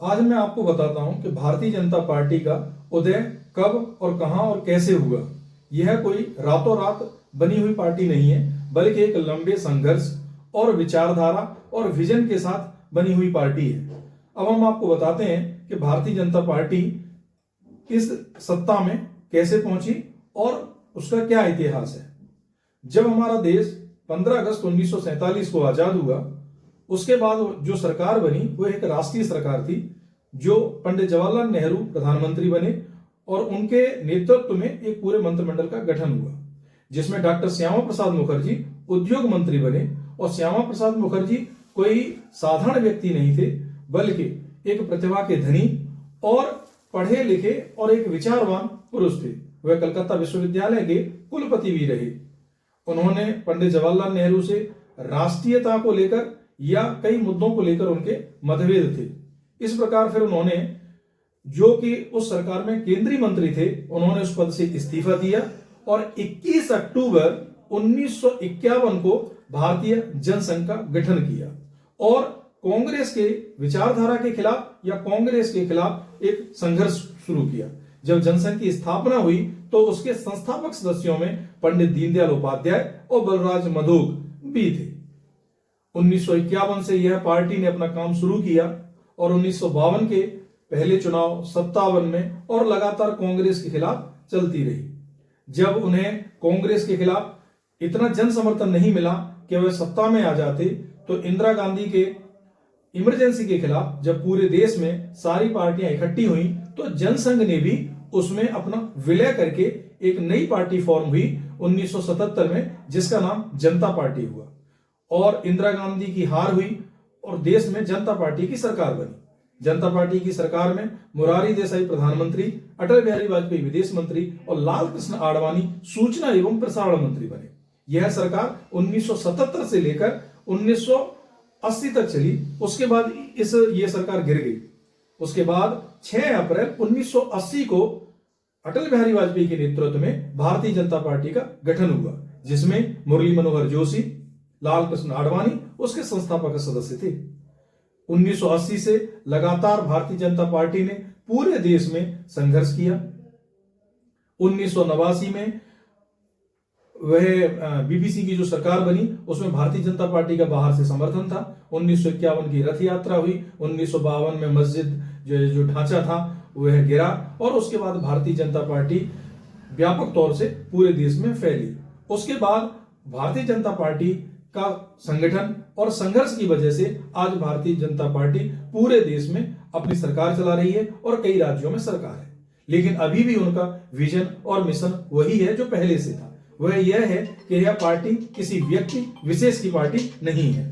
आज मैं आपको बताता हूं कि भारतीय जनता पार्टी का उदय कब और कहां और कैसे हुआ। यह कोई रातों रात बनी हुई पार्टी नहीं है, बल्कि एक लंबे संघर्ष और विचारधारा और विजन के साथ बनी हुई पार्टी है। अब हम आपको बताते हैं कि भारतीय जनता पार्टी इस सत्ता में कैसे पहुंची और उसका क्या इतिहास है। जब हमारा देश 15 अगस्त 1947 को आजाद हुआ, उसके बाद जो सरकार बनी वो एक राष्ट्रीय सरकार थी, जो पंडित जवाहरलाल नेहरू प्रधानमंत्री बने और उनके नेतृत्व में एक पूरे मंत्रिमंडल का गठन हुआ, जिसमें डॉक्टर श्यामा प्रसाद मुखर्जी उद्योग मंत्री बने। और श्यामा प्रसाद मुखर्जी कोई साधारण व्यक्ति नहीं थे, बल्कि एक प्रतिभा के धनी और पढ़े लिखे और एक विचारवान पुरुष थे। वह कलकत्ता विश्वविद्यालय के कुलपति भी रहे। उन्होंने पंडित जवाहरलाल नेहरू से राष्ट्रीयता को लेकर या कई मुद्दों को लेकर उनके मतभेद थे। इस प्रकार फिर उन्होंने, जो कि उस सरकार में केंद्रीय मंत्री थे, उन्होंने उस पद से इस्तीफा दिया और 21 अक्टूबर 1951 को भारतीय जनसंघ का गठन किया और कांग्रेस के विचारधारा के खिलाफ या कांग्रेस के खिलाफ एक संघर्ष शुरू किया। जब जनसंघ की स्थापना हुई तो उसके संस्थापक सदस्यों में पंडित दीनदयाल उपाध्याय और बलराज मधोक भी थे। 1951 से यह पार्टी ने अपना काम शुरू किया और 1952 के पहले चुनाव, 57 में और लगातार कांग्रेस के खिलाफ चलती रही। जब उन्हें कांग्रेस के खिलाफ इतना जन समर्थन नहीं मिला कि वह सत्ता में आ जाते, तो इंदिरा गांधी के इमरजेंसी के खिलाफ जब पूरे देश में सारी पार्टियां इकट्ठी हुई, तो जनसंघ ने भी उसमें अपना विलय करके एक नई पार्टी फॉर्म हुई 1977 में, जिसका नाम जनता पार्टी हुआ और इंदिरा गांधी की हार हुई और देश में जनता पार्टी की सरकार बनी। जनता पार्टी की सरकार में मोरारजी देसाई प्रधानमंत्री, अटल बिहारी वाजपेयी विदेश मंत्री और लाल कृष्ण आडवाणी सूचना एवं प्रसारण मंत्री बने। यह सरकार 1977 से लेकर 1980 तक चली। उसके बाद ये सरकार गिर गई। उसके बाद 6 अप्रैल 1980 को अटल बिहारी वाजपेयी के नेतृत्व में भारतीय जनता पार्टी का गठन हुआ, जिसमें मुरली मनोहर जोशी, लाल कृष्ण आडवाणी उसके संस्थापक सदस्य थे। 1980 से लगातार भारतीय जनता पार्टी ने पूरे देश में संघर्ष किया। 1989 में वह बीपीसी की जो सरकार बनी, उसमें भारतीय जनता पार्टी का बाहर से समर्थन था। 1951 की रथ यात्रा हुई। 1952 में मस्जिद जो ढांचा था वह गिरा और उसके बाद भारतीय जनता पार्टी व्यापक तौर से पूरे देश में फैली। उसके बाद भारतीय जनता पार्टी का संगठन और संघर्ष की वजह से आज भारतीय जनता पार्टी पूरे देश में अपनी सरकार चला रही है और कई राज्यों में सरकार है। लेकिन अभी भी उनका विजन और मिशन वही है जो पहले से था। वह यह है कि यह पार्टी किसी व्यक्ति विशेष की पार्टी नहीं है।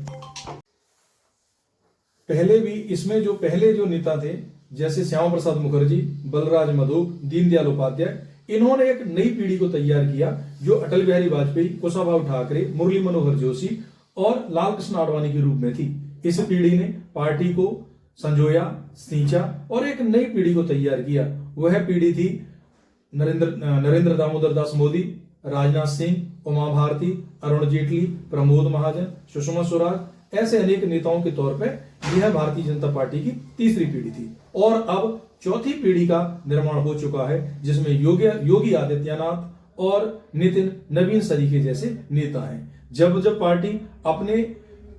पहले भी इसमें जो पहले जो नेता थे, जैसे श्यामा प्रसाद मुखर्जी, बलराज मधोक, दीनदयाल उपाध्याय, इन्होंने एक नई पीढ़ी को तैयार किया, जो अटल बिहारी वाजपेयी, कुशाभाऊ ठाकरे, मुरली मनोहर जोशी और लाल कृष्ण आडवाणी के रूप में थी। इस पीढ़ी ने पार्टी को संजोया, सींचा और एक नई पीढ़ी को तैयार किया। वह पीढ़ी थी नरेंद्र दामोदर दास मोदी, राजनाथ सिंह, उमा भारती, अरुण जेटली, प्रमोद महाजन, सुषमा स्वराज, ऐसे अनेक नेताओं के तौर पर यह भारतीय जनता पार्टी की तीसरी पीढ़ी थी। और अब चौथी पीढ़ी का निर्माण हो चुका है, जिसमें योगी आदित्यनाथ और नितिन नवीन सरीखे जैसे नेता हैं। जब पार्टी अपने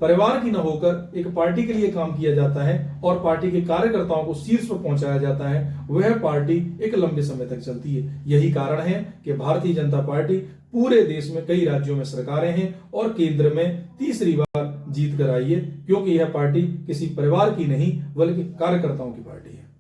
परिवार की न होकर एक पार्टी के लिए काम किया जाता है और पार्टी के कार्यकर्ताओं को शीर्ष पर पहुंचाया जाता है, वह पार्टी एक लंबे समय तक चलती है। यही कारण है कि भारतीय जनता पार्टी पूरे देश में कई राज्यों में सरकारें हैं और केंद्र में तीसरी बार जीत कर आई है, क्योंकि यह पार्टी किसी परिवार की नहीं बल्कि कार्यकर्ताओं की पार्टी है।